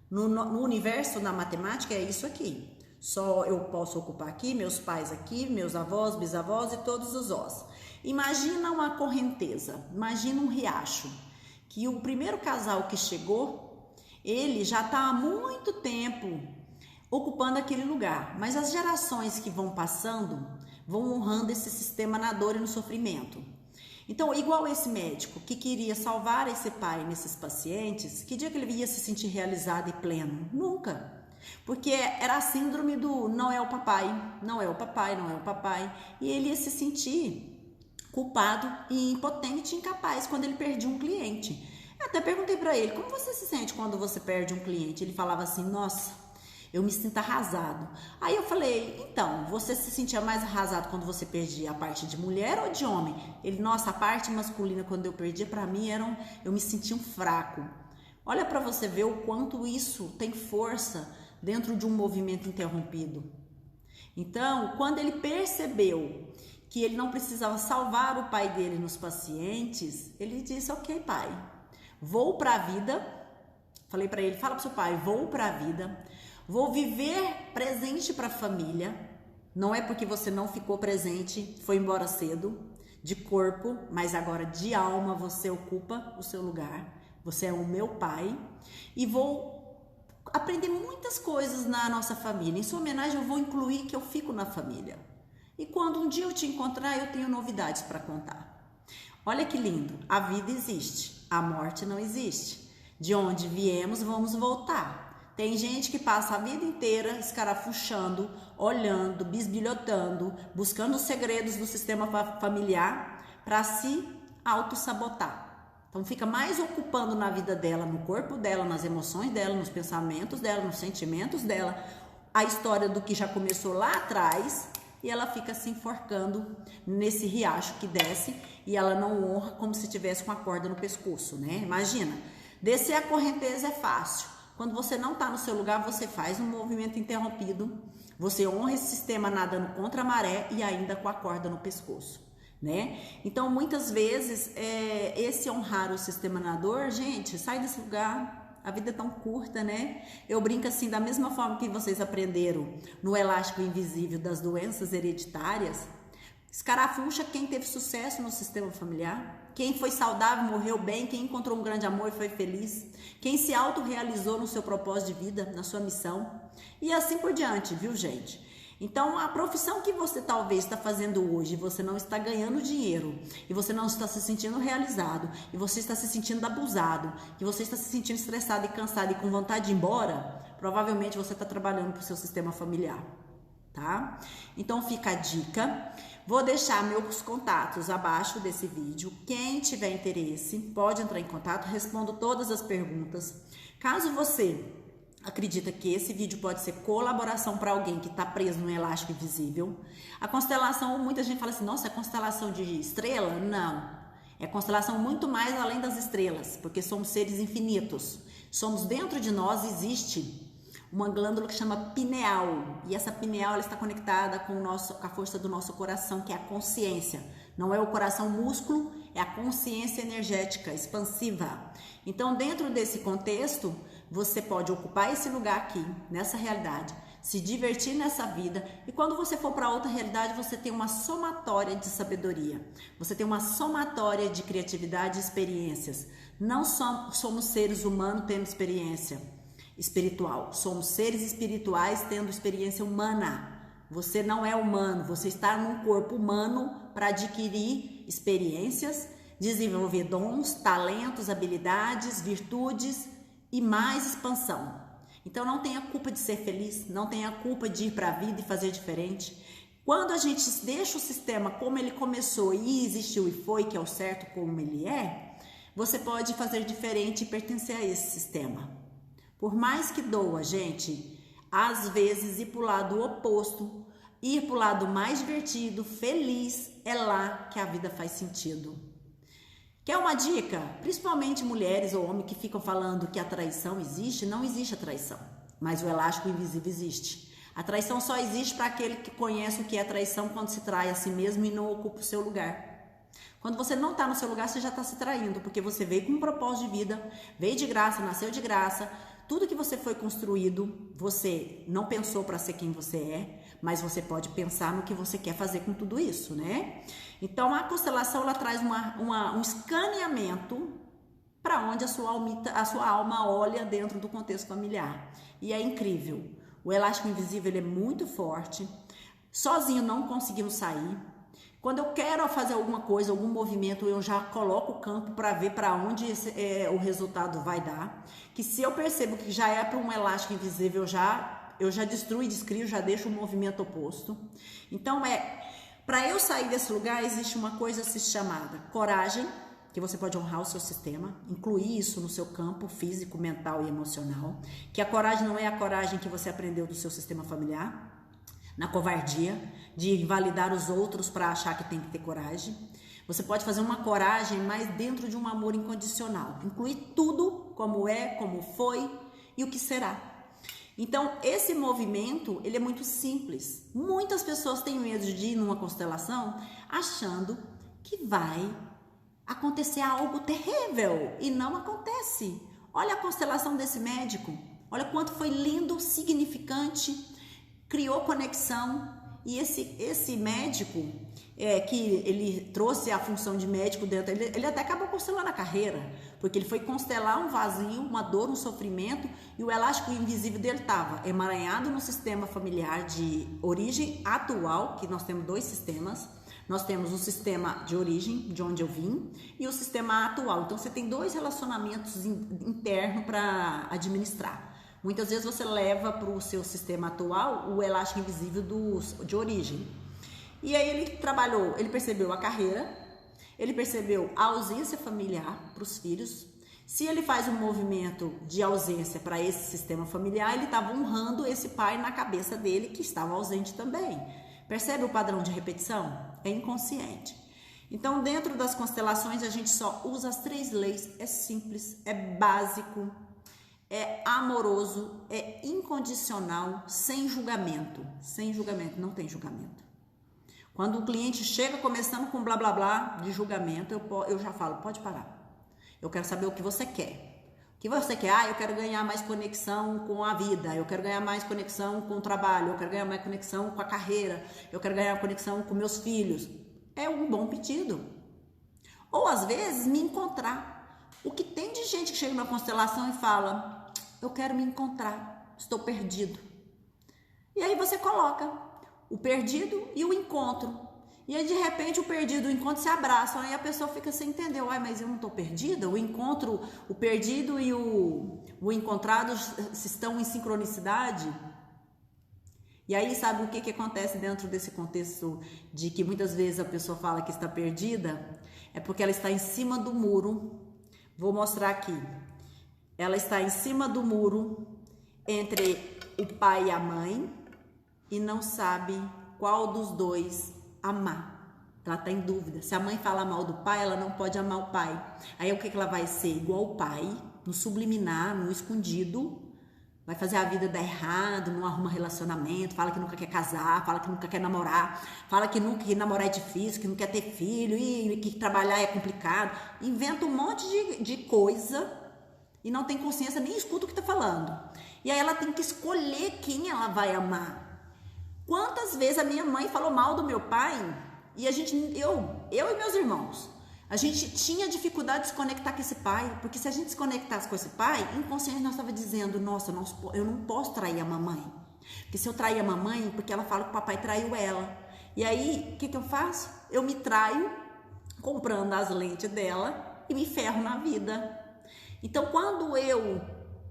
no universo, na matemática, é isso aqui. Só eu posso ocupar aqui, meus pais aqui, meus avós, bisavós e todos os ossos. Imagina uma correnteza, imagina um riacho, que o primeiro casal que chegou, ele já está há muito tempo ocupando aquele lugar, mas as gerações que vão passando vão honrando esse sistema na dor e no sofrimento. Então, igual esse médico que queria salvar esse pai nesses pacientes, que dia que ele ia se sentir realizado e pleno? Nunca. Porque era a síndrome do não é o papai, não é o papai, não é o papai. E ele ia se sentir culpado e impotente, incapaz quando ele perdia um cliente. Eu até perguntei para ele, como você se sente quando você perde um cliente? Ele falava assim, nossa, eu me sinto arrasado. Aí eu falei, então, você se sentia mais arrasado quando você perdia a parte de mulher ou de homem? Ele, nossa, a parte masculina quando eu perdia, para mim, eu me sentia um fraco. Olha para você ver o quanto isso tem força dentro de um movimento interrompido. Então, quando ele percebeu que ele não precisava salvar o pai dele nos pacientes, ele disse: ok, pai, vou para a vida. Falei para ele: fala para seu pai, vou para a vida, vou viver presente para a família. Não é porque você não ficou presente, foi embora cedo, de corpo, mas agora de alma você ocupa o seu lugar. Você é o meu pai e vou aprender muitas coisas na nossa família. Em sua homenagem eu vou incluir que eu fico na família. E quando um dia eu te encontrar, eu tenho novidades para contar. Olha que lindo, a vida existe, a morte não existe. De onde viemos, vamos voltar. Tem gente que passa a vida inteira escarafuchando, olhando, bisbilhotando, buscando os segredos do sistema familiar para se auto-sabotar. Então fica mais ocupando na vida dela, no corpo dela, nas emoções dela, nos pensamentos dela, nos sentimentos dela, a história do que já começou lá atrás, e ela fica se enforcando nesse riacho que desce e ela não honra, como se tivesse com a corda no pescoço, né? Imagina, descer a correnteza é fácil. Quando você não está no seu lugar, você faz um movimento interrompido, você honra esse sistema nadando contra a maré e ainda com a corda no pescoço, né? Então, muitas vezes, esse honrar o sistema nadador, gente, sai desse lugar. A vida é tão curta, né? Eu brinco assim, da mesma forma que vocês aprenderam no elástico invisível das doenças hereditárias, escarafucha quem teve sucesso no sistema familiar, quem foi saudável, morreu bem, quem encontrou um grande amor e foi feliz, quem se autorrealizou no seu propósito de vida, na sua missão, e assim por diante, viu, gente? Então, a profissão que você talvez está fazendo hoje, você não está ganhando dinheiro, e você não está se sentindo realizado, e você está se sentindo abusado, e você está se sentindo estressado e cansado e com vontade de ir embora, provavelmente você está trabalhando para o seu sistema familiar, tá? Então, fica a dica. Vou deixar meus contatos abaixo desse vídeo. Quem tiver interesse, pode entrar em contato, respondo todas as perguntas. Caso você acredita que esse vídeo pode ser colaboração para alguém que está preso no elástico invisível. A constelação, muita gente fala assim, nossa, é constelação de estrela? Não, é constelação muito mais além das estrelas, porque somos seres infinitos. Somos, dentro de nós existe uma glândula que chama pineal, e essa pineal ela está conectada com a força do nosso coração, que é a consciência. Não é o coração músculo, é a consciência energética, expansiva. Então, dentro desse contexto, você pode ocupar esse lugar aqui, nessa realidade, se divertir nessa vida, e quando você for para outra realidade, você tem uma somatória de sabedoria, você tem uma somatória de criatividade e experiências. Não somos seres humanos tendo experiência espiritual, somos seres espirituais tendo experiência humana. Você não é humano, você está num corpo humano para adquirir experiências, desenvolver dons, talentos, habilidades, virtudes e mais expansão. Então não tenha culpa de ser feliz, não tenha culpa de ir para a vida e fazer diferente. Quando a gente deixa o sistema como ele começou e existiu e foi, que é o certo como ele é, você pode fazer diferente e pertencer a esse sistema. Por mais que doa, gente, às vezes ir para o lado oposto, ir para o lado mais divertido, feliz, é lá que a vida faz sentido. Quer uma dica? Principalmente mulheres ou homens que ficam falando que a traição existe, não existe a traição, mas o elástico invisível existe. A traição só existe para aquele que conhece o que é traição quando se trai a si mesmo e não ocupa o seu lugar. Quando você não está no seu lugar, você já está se traindo, porque você veio com um propósito de vida, veio de graça, nasceu de graça. Tudo que você foi construído, você não pensou para ser quem você é, mas você pode pensar no que você quer fazer com tudo isso, né? Então, a constelação, ela traz um escaneamento para onde a sua alma olha dentro do contexto familiar. E é incrível. O elástico invisível, ele é muito forte. Sozinho não conseguimos sair. Quando eu quero fazer alguma coisa, algum movimento, eu já coloco o campo para ver para onde o resultado vai dar. Que se eu percebo que já é para um elástico invisível, eu já destruo e descrio, já deixo o movimento oposto. Então, para eu sair desse lugar, existe uma coisa chamada coragem, que você pode honrar o seu sistema, incluir isso no seu campo físico, mental e emocional. Que a coragem não é a coragem que você aprendeu do seu sistema familiar, na covardia, de invalidar os outros para achar que tem que ter coragem. Você pode fazer uma coragem, mas dentro de um amor incondicional. Incluir tudo como é, como foi e o que será. Então, esse movimento, ele é muito simples. Muitas pessoas têm medo de ir numa constelação achando que vai acontecer algo terrível e não acontece. Olha a constelação desse médico, olha quanto foi lindo, significante, criou conexão. E esse médico, que ele trouxe a função de médico dentro, ele até acabou constelando a carreira, porque ele foi constelar um vazio, uma dor, um sofrimento, e o elástico invisível dele estava emaranhado no sistema familiar de origem atual, que nós temos 2 sistemas. Nós temos o sistema de origem, de onde eu vim, e o sistema atual. Então, você tem 2 relacionamentos internos para administrar. Muitas vezes você leva para o seu sistema atual o elástico invisível de origem. E aí ele trabalhou, ele percebeu a carreira, ele percebeu a ausência familiar para os filhos. Se ele faz um movimento de ausência para esse sistema familiar, ele estava honrando esse pai na cabeça dele que estava ausente também. Percebe o padrão de repetição? É inconsciente. Então, dentro das constelações, a gente só usa as 3 leis. É simples, é básico, é amoroso, é incondicional, sem julgamento. Sem julgamento, não tem julgamento. Quando o cliente chega começando com blá blá blá de julgamento, eu já falo, pode parar. Eu quero saber o que você quer. O que você quer? Eu quero ganhar mais conexão com a vida, eu quero ganhar mais conexão com o trabalho, eu quero ganhar mais conexão com a carreira, eu quero ganhar conexão com meus filhos. É um bom pedido. Ou às vezes me encontrar. O que tem de gente que chega na constelação e fala, eu quero me encontrar, estou perdido. E aí você coloca o perdido e o encontro. E aí, de repente, o perdido e o encontro se abraçam. Aí a pessoa fica sem entender. Uai, mas eu não estou perdida? O encontro, o perdido e o encontrado estão em sincronicidade? E aí, sabe o que acontece dentro desse contexto de que muitas vezes a pessoa fala que está perdida? É porque ela está em cima do muro. Vou mostrar aqui. Ela está em cima do muro entre o pai e a mãe e não sabe qual dos dois amar. Ela está em dúvida. Se a mãe fala mal do pai, ela não pode amar o pai. Aí o que ela vai ser? Igual o pai, no subliminar, no escondido. Vai fazer a vida dar errado, não arruma relacionamento, fala que nunca quer casar, fala que nunca quer namorar, fala que nunca que namorar é difícil, que não quer ter filho, e que trabalhar é complicado. Inventa um monte de coisa e não tem consciência, nem escuta o que está falando. E aí ela tem que escolher quem ela vai amar. Quantas vezes a minha mãe falou mal do meu pai e eu e meus irmãos, a gente tinha dificuldade de se conectar com esse pai, porque se a gente se conectasse com esse pai, inconsciente nós estava dizendo, nossa, eu não posso trair a mamãe, porque se eu trair a mamãe, porque ela fala que o papai traiu ela. E aí, o que eu faço? Eu me traio comprando as lentes dela e me ferro na vida. Então, quando eu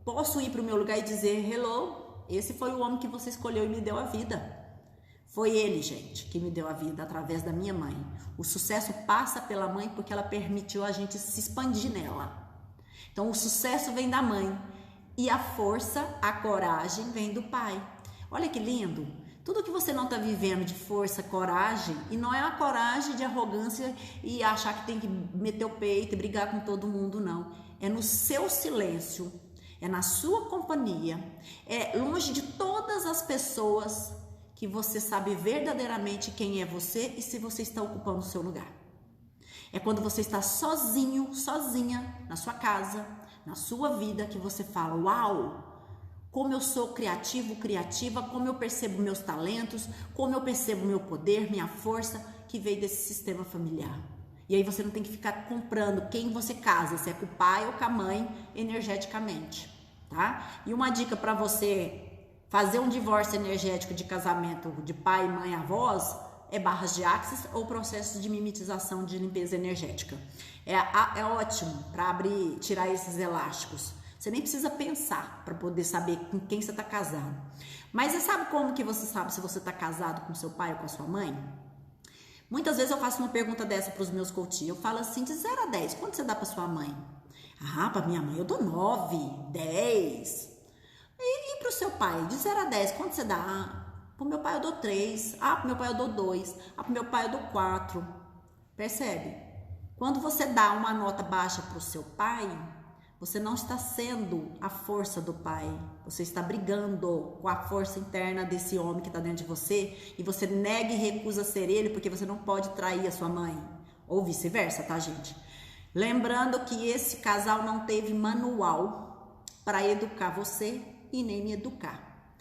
posso ir para o meu lugar e dizer, hello, esse foi o homem que você escolheu e me deu a vida. Foi ele, gente, que me deu a vida através da minha mãe. O sucesso passa pela mãe porque ela permitiu a gente se expandir nela. Então, o sucesso vem da mãe e a força, a coragem vem do pai. Olha que lindo! Tudo que você não está vivendo de força, coragem, e não é a coragem de arrogância e achar que tem que meter o peito e brigar com todo mundo, não. É no seu silêncio, é na sua companhia, é longe de todas as pessoas que você sabe verdadeiramente quem é você e se você está ocupando o seu lugar. É quando você está sozinho, sozinha, na sua casa, na sua vida, que você fala, uau, como eu sou criativo, criativa, como eu percebo meus talentos, como eu percebo meu poder, minha força, que veio desse sistema familiar. E aí você não tem que ficar comprando quem você casa, se é com o pai ou com a mãe, energeticamente, tá? E uma dica para você fazer um divórcio energético de casamento de pai, mãe, avós, é barras de axis ou processos de mimetização de limpeza energética. É ótimo para abrir, tirar esses elásticos. Você nem precisa pensar para poder saber com quem você está casado. Mas você sabe como que você sabe se você está casado com seu pai ou com a sua mãe? Muitas vezes eu faço uma pergunta dessa para os meus coaches. Eu falo assim, de 0 a 10, quanto você dá para sua mãe? Ah, para minha mãe eu dou 9, 10. E para o seu pai, de 0 a 10, quanto você dá? Ah, para o meu pai eu dou 3. Ah, para o meu pai eu dou 2. Ah, para o meu pai eu dou 4. Percebe? Quando você dá uma nota baixa para o seu pai, Você não está sendo a força do pai. Você está brigando com a força interna desse homem que está dentro de você e você nega e recusa ser ele porque você não pode trair a sua mãe. Ou vice-versa, tá, gente? Lembrando que esse casal não teve manual para educar você e nem me educar.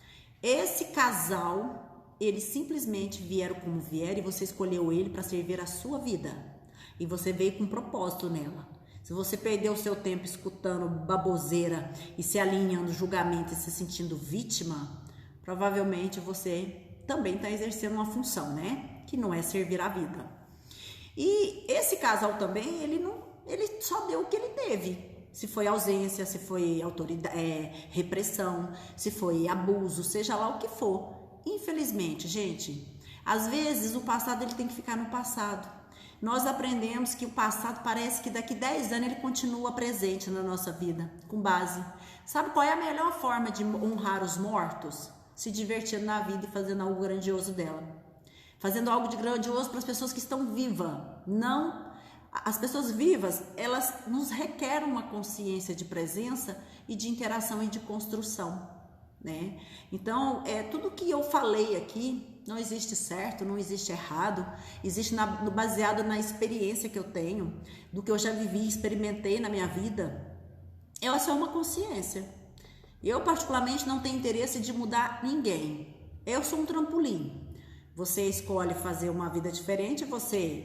Esse casal, eles simplesmente vieram como vieram e você escolheu ele para servir a sua vida. E você veio com um propósito nela. Se você perdeu o seu tempo escutando baboseira e se alinhando julgamento e se sentindo vítima, provavelmente você também está exercendo uma função, né? Que não é servir a vida. E esse casal também, ele só deu o que ele teve. Se foi ausência, se foi repressão, se foi abuso, seja lá o que for. Infelizmente, gente, às vezes o passado ele tem que ficar no passado. Nós aprendemos que o passado parece que daqui 10 anos ele continua presente na nossa vida, com base. Sabe qual é a melhor forma de honrar os mortos? Se divertindo na vida e fazendo algo grandioso dela. Fazendo algo de grandioso para as pessoas que estão vivas. Não, as pessoas vivas, elas nos requerem uma consciência de presença e de interação e de construção, né? Então, tudo que eu falei aqui, não existe certo, não existe errado, existe baseado na experiência que eu tenho, do que eu já vivi, experimentei na minha vida. Essa é uma consciência. Eu, particularmente, não tenho interesse de mudar ninguém. Eu sou um trampolim. Você escolhe fazer uma vida diferente,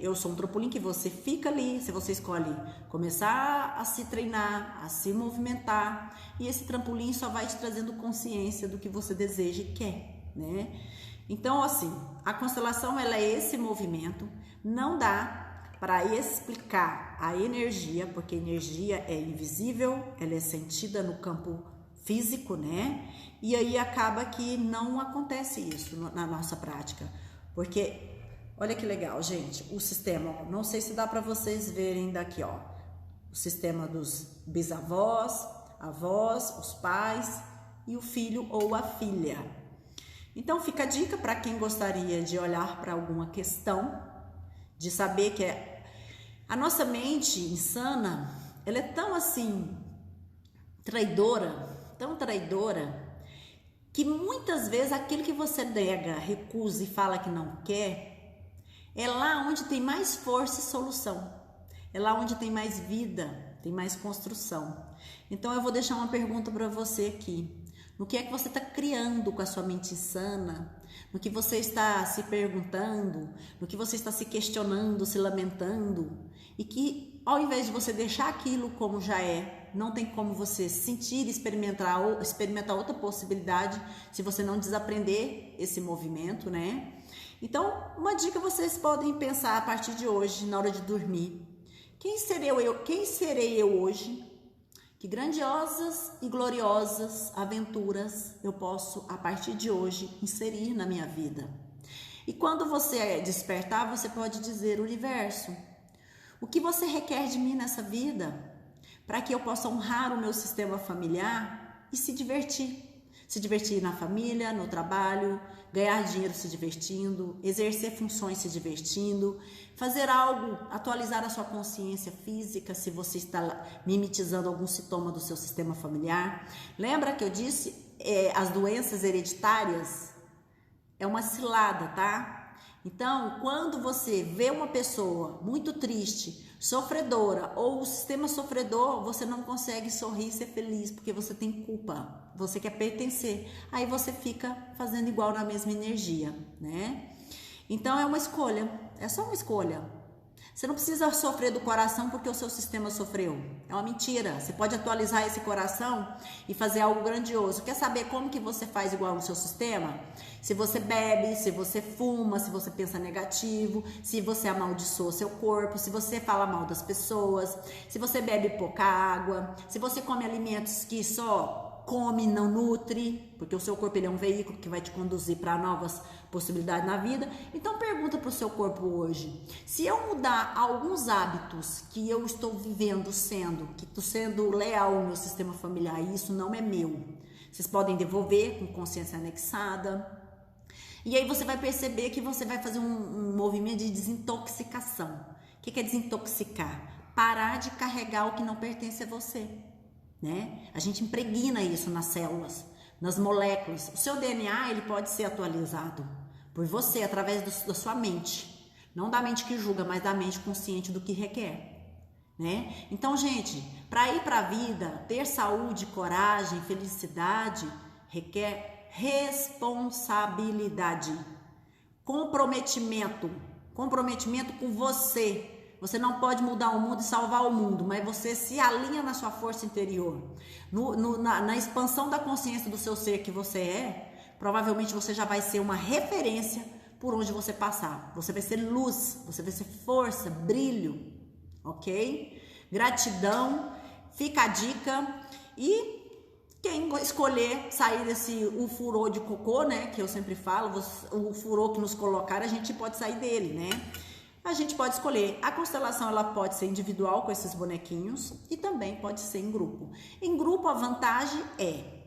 eu sou um trampolim que você fica ali, se você escolhe começar a se treinar, a se movimentar, e esse trampolim só vai te trazendo consciência do que você deseja e quer, né? Então, assim, a constelação, ela é esse movimento, não dá para explicar a energia, porque a energia é invisível, ela é sentida no campo físico, né? E aí acaba que não acontece isso na nossa prática. Porque, olha que legal, gente, o sistema, não sei se dá para vocês verem daqui, ó. O sistema dos bisavós, avós, os pais e o filho ou a filha. Então fica a dica para quem gostaria de olhar para alguma questão, de saber que a nossa mente insana, ela é tão assim tão traidora, que muitas vezes aquilo que você nega, recusa e fala que não quer, é lá onde tem mais força e solução, é lá onde tem mais vida, tem mais construção. Então eu vou deixar uma pergunta para você aqui. No que é que você está criando com a sua mente insana? No que você está se perguntando? No que você está se questionando, se lamentando? E que ao invés de você deixar aquilo como já é, não tem como você sentir, experimentar outra possibilidade se você não desaprender esse movimento, né? Então, uma dica vocês podem pensar a partir de hoje, na hora de dormir. Quem serei eu hoje? Que grandiosas e gloriosas aventuras eu posso, a partir de hoje, inserir na minha vida. E quando você despertar, você pode dizer: universo, o que você requer de mim nessa vida para que eu possa honrar o meu sistema familiar e se divertir? Se divertir na família, no trabalho, ganhar dinheiro se divertindo, exercer funções se divertindo, fazer algo, atualizar a sua consciência física se você está mimetizando algum sintoma do seu sistema familiar. Lembra que eu disse, as doenças hereditárias é uma cilada, tá? Então, quando você vê uma pessoa muito triste, sofredora ou o sistema sofredor, você não consegue sorrir e ser feliz porque você tem culpa, você quer pertencer. Aí você fica fazendo igual na mesma energia, né? Então é uma escolha, é só uma escolha. Você não precisa sofrer do coração porque o seu sistema sofreu. É uma mentira. Você pode atualizar esse coração e fazer algo grandioso. Quer saber como que você faz igual no seu sistema? Se você bebe, se você fuma, se você pensa negativo, se você amaldiçoa seu corpo, se você fala mal das pessoas, se você bebe pouca água, se você come alimentos que só come, não nutre, porque o seu corpo ele é um veículo que vai te conduzir para novas possibilidades na vida. Então pergunta para o seu corpo hoje: se eu mudar alguns hábitos que eu estou vivendo que estou sendo leal ao meu sistema familiar e isso não é meu, vocês podem devolver com consciência anexada. E aí você vai perceber que você vai fazer um movimento de desintoxicação. O que é desintoxicar? Parar de carregar o que não pertence a você. né? A gente impregna isso nas células, nas moléculas. O seu DNA, ele pode ser atualizado por você, através da sua mente. Não da mente que julga, mas da mente consciente do que requer, né? Então, gente, para ir para a vida, ter saúde, coragem, felicidade, requer responsabilidade, comprometimento com você. Você não pode mudar o mundo e salvar o mundo, mas você se alinha na sua força interior, na expansão da consciência do seu ser que você é. Provavelmente você já vai ser uma referência por onde você passar. Você vai ser luz, você vai ser força, brilho, ok? Gratidão, fica a dica. E quem escolher sair o furô de cocô, né, que eu sempre falo, o furô que nos colocaram, a gente pode sair dele, né? A gente pode escolher. A constelação, ela pode ser individual com esses bonequinhos e também pode ser em grupo. Em grupo, a vantagem é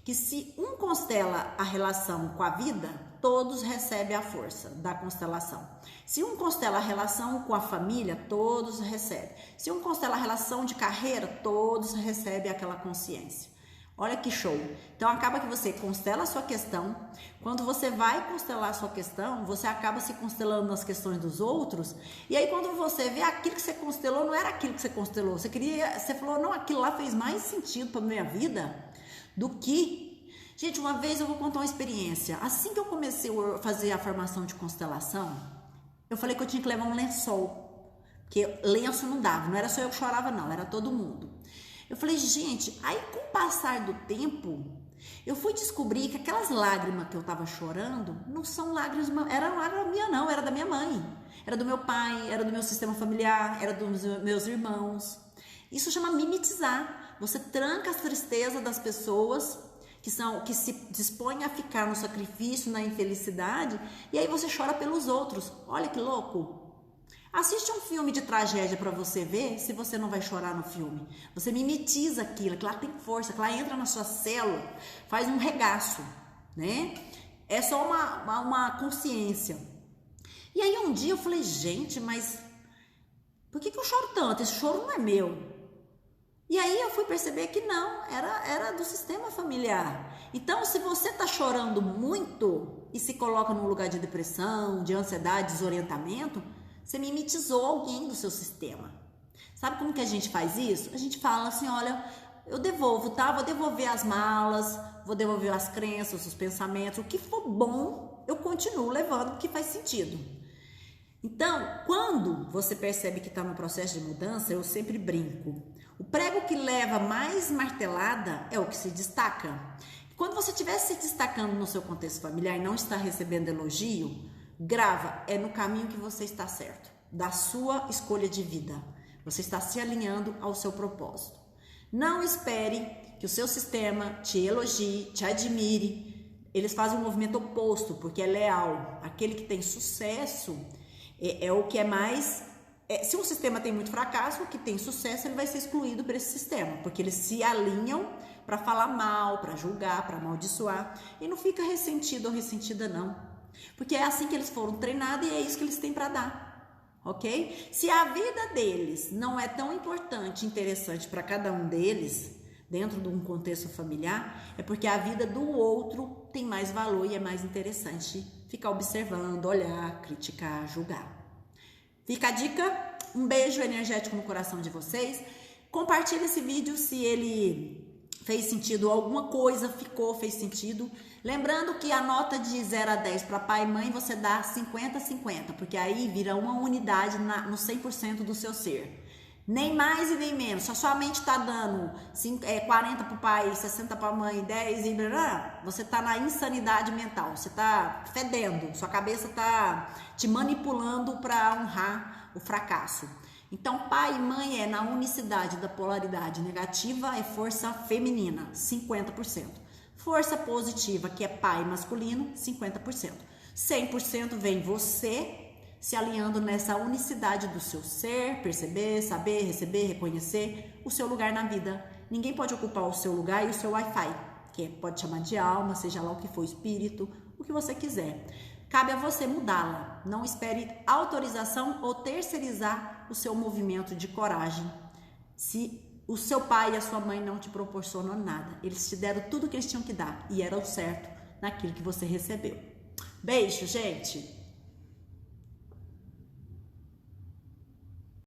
que se um constela a relação com a vida, todos recebem a força da constelação. Se um constela a relação com a família, todos recebem. Se um constela a relação de carreira, todos recebem aquela consciência. Olha que show. Então acaba que você constela a sua questão. Quando você vai constelar a sua questão, você acaba se constelando nas questões dos outros. E aí quando você vê aquilo que você constelou, não era aquilo que você constelou. Você falou, não, aquilo lá fez mais sentido para minha vida do que... Gente, uma vez eu vou contar uma experiência. Assim que eu comecei a fazer a formação de constelação, eu falei que eu tinha que levar um lençol. Porque lenço não dava, não era só eu que chorava não, era todo mundo. Eu falei, gente, aí com o passar do tempo, eu fui descobrir que aquelas lágrimas que eu tava chorando, não são lágrimas, era lágrima minha não, era da minha mãe, era do meu pai, era do meu sistema familiar, era dos meus irmãos. Isso chama mimetizar. Você tranca a tristeza das pessoas que se dispõem a ficar no sacrifício, na infelicidade, e aí você chora pelos outros. Olha que louco. Assiste um filme de tragédia para você ver se você não vai chorar no filme. Você mimetiza aquilo, que lá tem força, que lá entra na sua célula, faz um regaço, né? É só uma consciência. E aí um dia eu falei, gente, mas por que eu choro tanto? Esse choro não é meu. E aí eu fui perceber que não, era do sistema familiar. Então, se você tá chorando muito e se coloca num lugar de depressão, de ansiedade, desorientamento, você mimetizou alguém do seu sistema. Sabe como que a gente faz isso? A gente fala assim, olha, eu devolvo, tá? Vou devolver as malas, vou devolver as crenças, os pensamentos. O que for bom, eu continuo levando, porque faz sentido. Então, quando você percebe que está no processo de mudança, eu sempre brinco. O prego que leva mais martelada é o que se destaca. Quando você estiver se destacando no seu contexto familiar e não está recebendo elogio, grava, é no caminho que você está certo, da sua escolha de vida. Você está se alinhando ao seu propósito. Não espere que o seu sistema te elogie, te admire. Eles fazem um movimento oposto, porque é leal. Aquele que tem sucesso é o que é mais... se um sistema tem muito fracasso, o que tem sucesso, ele vai ser excluído por esse sistema, porque eles se alinham para falar mal, para julgar, para amaldiçoar, e não fica ressentido ou ressentida não. Porque é assim que eles foram treinados e é isso que eles têm para dar, ok? Se a vida deles não é tão importante, interessante para cada um deles, dentro de um contexto familiar, é porque a vida do outro tem mais valor e é mais interessante ficar observando, olhar, criticar, julgar. Fica a dica, um beijo energético no coração de vocês. Compartilhe esse vídeo se ele fez sentido, alguma coisa fez sentido. Lembrando que a nota de 0 a 10 para pai e mãe você dá 50-50, porque aí vira uma unidade no 100% do seu ser. Nem mais e nem menos. Se a sua mente está dando 40 para o pai, 60 para a mãe, 10 e você está na insanidade mental, você está fedendo, sua cabeça está te manipulando para honrar o fracasso. Então, pai e mãe é na unicidade da polaridade negativa, é força feminina, 50%. Força positiva, que é pai masculino, 50%. 100% vem você se alinhando nessa unicidade do seu ser, perceber, saber, receber, reconhecer o seu lugar na vida. Ninguém pode ocupar o seu lugar e o seu Wi-Fi, que pode chamar de alma, seja lá o que for, espírito, o que você quiser. Cabe a você mudá-la. Não espere autorização ou terceirizar o seu movimento de coragem. Se o seu pai e a sua mãe não te proporcionou nada. Eles te deram tudo que eles tinham que dar e era o certo naquilo que você recebeu. Beijo, gente!